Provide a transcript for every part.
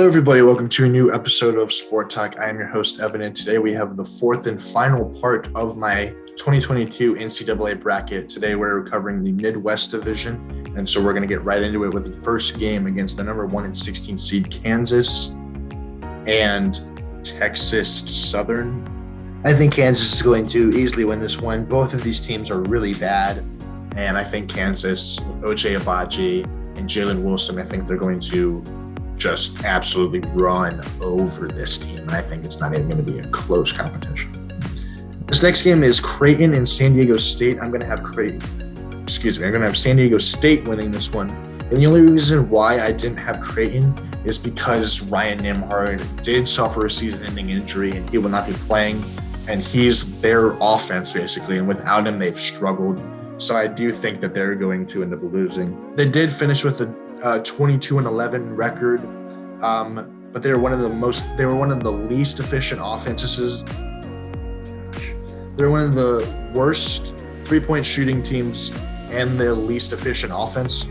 Hello, everybody. Welcome to a new episode of Sport Talk. I am your host, Evan, and today we have the fourth and final part of my 2022 NCAA bracket. Today we're covering the Midwest Division, and so we're going to get right into it with the first game against the number 1 and 16 seed Kansas and Texas Southern. I think Kansas is going to easily win this one. Both of these teams are really bad, and I think Kansas, with O.J. Abaji and Jalen Wilson, I think they're going to just absolutely run over this team. And I think it's not even going to be a close competition. This next game is Creighton and San Diego State. I'm going to have San Diego State winning this one. And the only reason why I didn't have Creighton is because Ryan Nembhard did suffer a season-ending injury and he will not be playing. And he's their offense, basically. And without him, they've struggled. So I do think that they're going to end up losing. They did finish with a 22-11 record, but they were one of the least efficient offenses. They're one of the worst three-point shooting teams and the least efficient offense.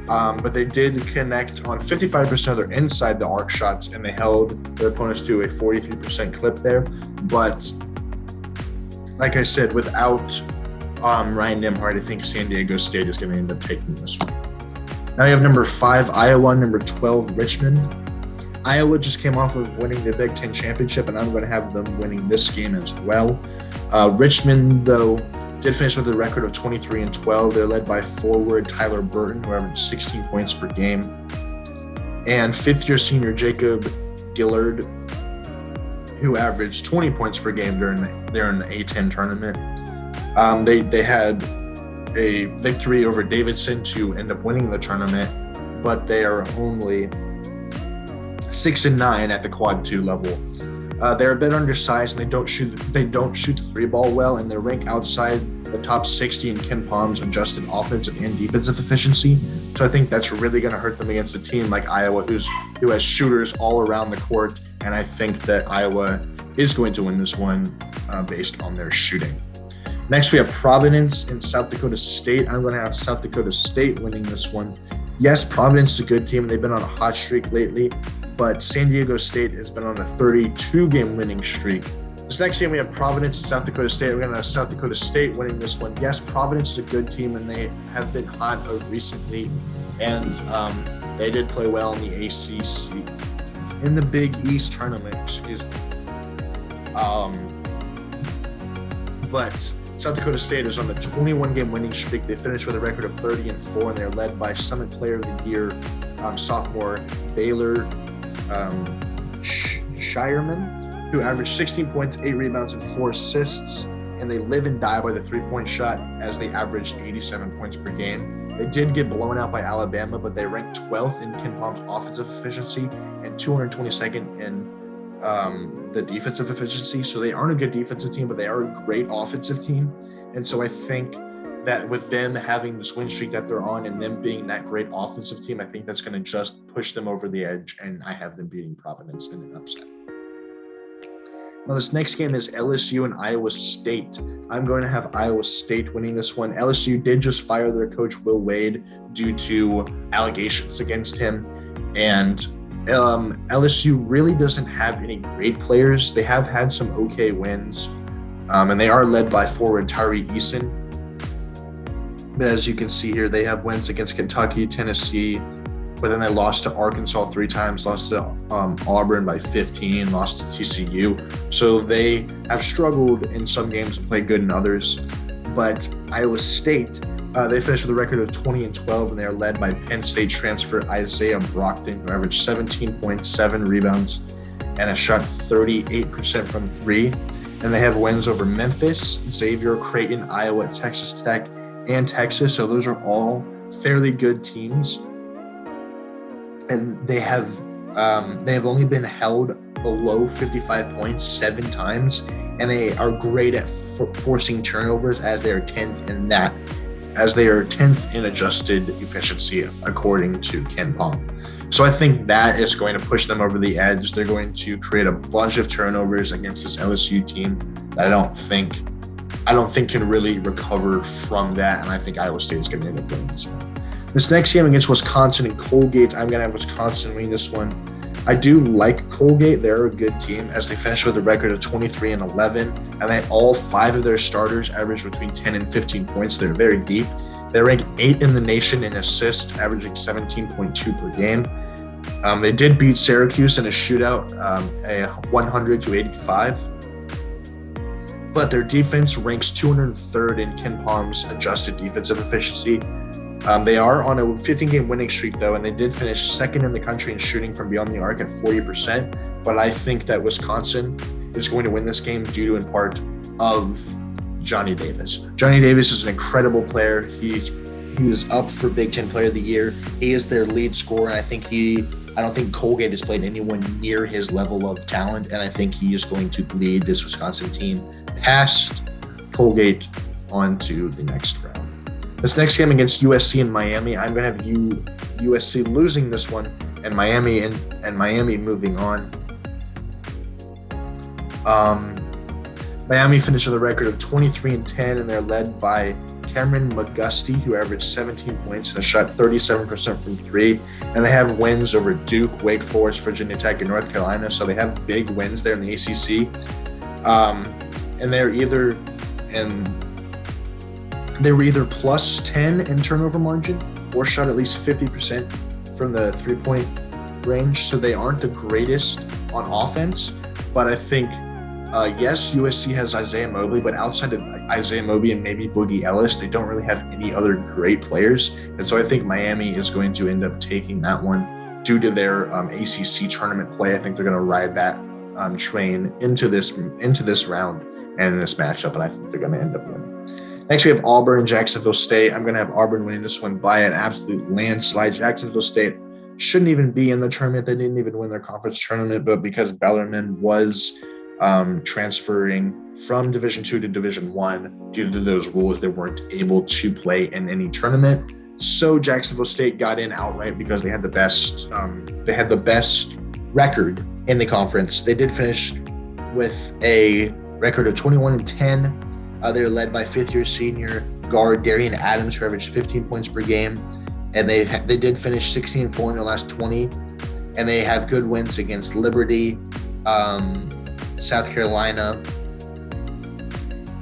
But they did connect on 55% of their inside the arc shots, and they held their opponents to a 43% clip there. But like I said, without Ryan Nembhard, I think San Diego State is going to end up taking this one. Now you have number 5, Iowa, number 12, Richmond. Iowa just came off of winning the Big Ten championship, and I'm going to have them winning this game as well. Richmond, though, did finish with a record of 23-12. They're led by forward Tyler Burton, who averaged 16 points per game, and fifth-year senior Jacob Gillard, who averaged 20 points per game during the A10 tournament. They had a victory over Davidson to end up winning the tournament, but they are only 6-9 at the quad 2 level. They're a bit undersized and they don't shoot the three ball well, and they're ranked outside the top 60 in Ken Palm's adjusted offensive and defensive efficiency. So I think that's really going to hurt them against a team like Iowa, who has shooters all around the court, and I think that Iowa is going to win this one based on their shooting. Next, we have Providence and South Dakota State. I'm going to have South Dakota State winning this one. Yes, Providence is a good team. They've been on a hot streak lately, but San Diego State has been on a 32-game winning streak. This next game, we have Providence and South Dakota State. We're going to have South Dakota State winning this one. Yes, Providence is a good team, and they have been hot of recently, and they did play well in the ACC. In the Big East tournament, but South Dakota State is on the 21-game winning streak. They finished with a record of 30-4, and they're led by Summit Player of the Year sophomore Baylor Shireman, who averaged 16 points, 8 rebounds, and 4 assists. And they live and die by the three-point shot, as they averaged 87 points per game. They did get blown out by Alabama, but they ranked 12th in Ken Palm's offensive efficiency and 222nd in the defensive efficiency. So they aren't a good defensive team, but they are a great offensive team. And so I think that with them having this win streak that they're on and them being that great offensive team, I think that's going to just push them over the edge, and I have them beating Providence in an upset. Now, this next game is LSU and Iowa State. I'm going to have Iowa State winning this one. LSU did just fire their coach, Will Wade, due to allegations against him, and LSU really doesn't have any great players. They have had some okay wins, and they are led by forward Tyree Eason. But as you can see here, they have wins against Kentucky, Tennessee, but then they lost to Arkansas 3 times, lost to Auburn by 15, lost to TCU. So they have struggled in some games and played good in others. But Iowa State, they finished with a record of 20-12, and they are led by Penn State transfer Isaiah Brockton, who averaged 17.7 rebounds and has shot 38% from 3. And they have wins over Memphis, Xavier, Creighton, Iowa, Texas Tech, and Texas. So those are all fairly good teams. And they have only been held below 55 points 7 times, and they are great at forcing turnovers, as they are 10th in adjusted efficiency according to Ken Palm. So I think that is going to push them over the edge. They're going to create a bunch of turnovers against this LSU team that I don't think can really recover from that, and I think Iowa State is going to end up winning this one. This next game against Wisconsin and Colgate, I'm going to have Wisconsin win this one. I do like Colgate. They're a good team as they finished with a record of 23-11, and all 5 of their starters averaged between 10 and 15 points. They're very deep. They rank 8th in the nation in assists, averaging 17.2 per game. They did beat Syracuse in a shootout, a 100-85. But their defense ranks 203rd in Ken Palm's adjusted defensive efficiency. They are on a 15-game winning streak, though, and they did finish 2nd in the country in shooting from beyond the arc at 40%. But I think that Wisconsin is going to win this game due to, in part, of Johnny Davis. Johnny Davis is an incredible player. He is up for Big Ten Player of the Year. He is their lead scorer, and I don't think Colgate has played anyone near his level of talent, and I think he is going to lead this Wisconsin team past Colgate on to the next round. This next game against USC and Miami, I'm going to have USC losing this one and Miami moving on. Miami finished with a record of 23-10, and they're led by Cameron McGusty, who averaged 17 points and shot 37% from 3. And they have wins over Duke, Wake Forest, Virginia Tech, and North Carolina. So they have big wins there in the ACC. And they were either plus 10 in turnover margin or shot at least 50% from the 3-point range. So they aren't the greatest on offense, but I think yes, USC has Isaiah Mobley, but outside of Isaiah Mobley and maybe Boogie Ellis, they don't really have any other great players. And so I think Miami is going to end up taking that one due to their ACC tournament play. I think they're going to ride that train into this round and in this matchup, and I think they're going to end up winning. Next, we have Auburn and Jacksonville State. I'm going to have Auburn winning this one by an absolute landslide. Jacksonville State shouldn't even be in the tournament. They didn't even win their conference tournament, but because Bellarmine was transferring from Division II to Division I due to those rules, they weren't able to play in any tournament. So Jacksonville State got in outright because they had the best record in the conference. They did finish with a record of 21-10. They're led by 5th-year senior guard Darian Adams, who averaged 15 points per game, and they did finish 16-4 in their last 20. And they have good wins against Liberty, South Carolina,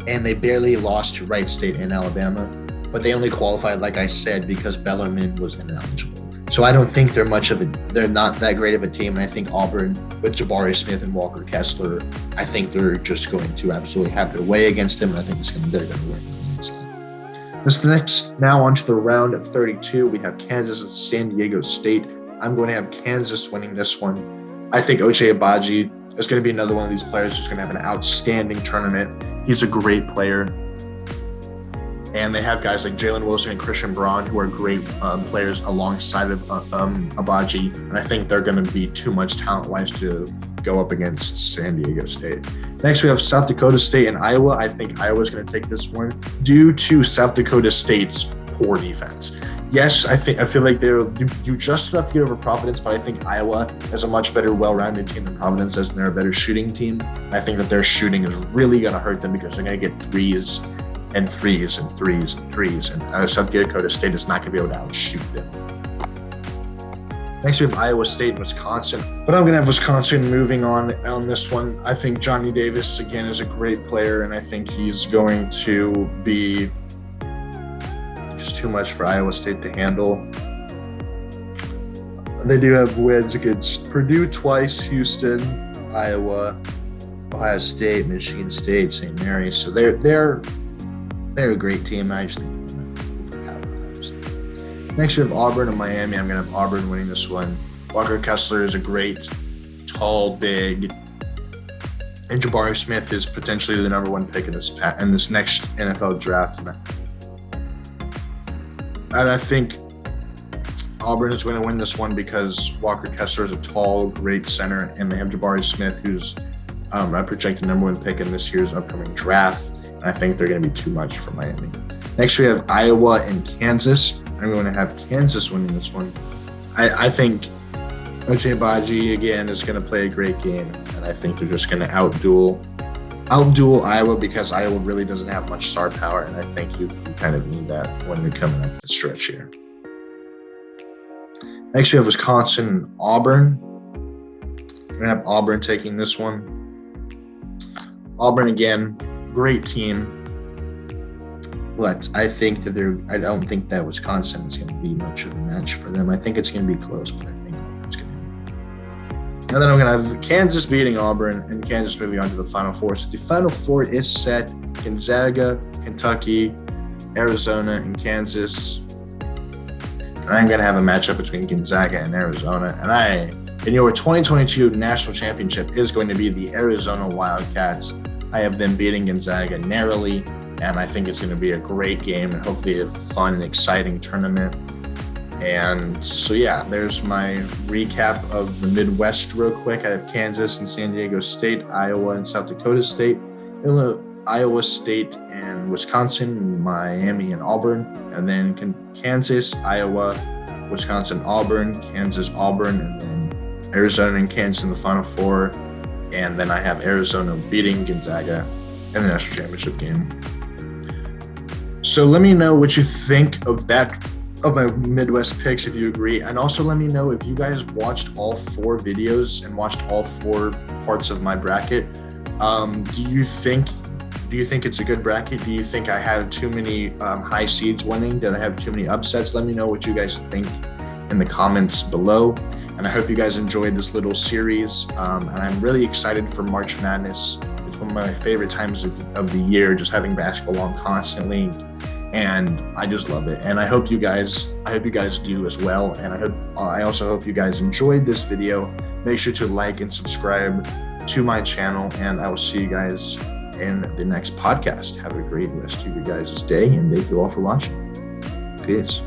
and they barely lost to Wright State and Alabama, but they only qualified, like I said, because Bellarmine was ineligible. So I don't think they're not that great of a team, and I think Auburn with Jabari Smith and Walker Kessler, I think they're just going to absolutely have their way against them, and I think they're going to win against them. This next, now on to the round of 32, we have Kansas and San Diego State. I'm going to have Kansas winning this one. I think Ochai Agbaji is going to be another one of these players who's going to have an outstanding tournament. He's a great player. And they have guys like Jalen Wilson and Christian Braun, who are great players alongside of Agbaji. And I think they're going to be too much talent-wise to go up against San Diego State. Next, we have South Dakota State and Iowa. I think Iowa's going to take this one due to South Dakota State's poor defense. Yes, I feel like they'll do just enough to get over Providence, but I think Iowa is a much better, well-rounded team than Providence is, and they're a better shooting team. I think that their shooting is really going to hurt them because they're going to get threes and threes and threes and threes, and South Dakota State is not going to be able to outshoot them. Next, we have Iowa State and Wisconsin, but I'm going to have Wisconsin moving on this one. I think Johnny Davis, again, is a great player, and I think he's going to be just too much for Iowa State to handle. They do have wins against Purdue twice, Houston, Iowa, Ohio State, Michigan State, St. Mary's. So they're a great team. I just think they're going to Ohio State. Next, we have Auburn and Miami. I'm going to have Auburn winning this one. Walker Kessler is a great, tall, big, and Jabari Smith is potentially the number 1 pick in this next NFL draft. And I think Auburn is going to win this one because Walker Kessler is a tall, great center, and they have Jabari Smith, who's a projected number 1 pick in this year's upcoming draft. And I think they're going to be too much for Miami. Next, we have Iowa and Kansas. I'm going to have Kansas winning this one. I think Ochai Agbaji, again, is going to play a great game, and I think they're just going to outduel Iowa because Iowa really doesn't have much star power, and I think you kind of need that when you're coming up the stretch here. Next, we have Wisconsin and Auburn. I'm going to have Auburn taking this one. Auburn, again, great team. But I think that I don't think that Wisconsin is going to be much of a match for them. I think it's going to be close, but I think Auburn's going to be. And then I'm going to have Kansas beating Auburn and Kansas moving on to the Final Four. So the Final Four is set. Gonzaga, Kentucky, Arizona, and Kansas. And I'm going to have a matchup between Gonzaga and Arizona. And your 2022 national championship is going to be the Arizona Wildcats. I have them beating Gonzaga narrowly. And I think it's going to be a great game and hopefully a fun and exciting tournament. And so, yeah, there's my recap of the Midwest real quick. I have Kansas and San Diego State, Iowa and South Dakota State, Iowa State and Wisconsin, Miami and Auburn, and then Kansas, Iowa, Wisconsin, Auburn, Kansas, Auburn, and then Arizona and Kansas in the Final Four. And then I have Arizona beating Gonzaga in the national championship game. So let me know what you think of my Midwest picks, if you agree. And also let me know if you guys watched all 4 videos and watched all 4 parts of my bracket. Do you think it's a good bracket? Do you think I had too many high seeds winning? Did I have too many upsets? Let me know what you guys think in the comments below. And I hope you guys enjoyed this little series. And I'm really excited for March Madness. It's one of my favorite times of the year, just having basketball on constantly. And I just love it. And I hope you guys do as well. And I also hope you guys enjoyed this video. Make sure to like and subscribe to my channel. And I will see you guys in the next podcast. Have a great rest of your guys' day. And thank you all for watching. Peace.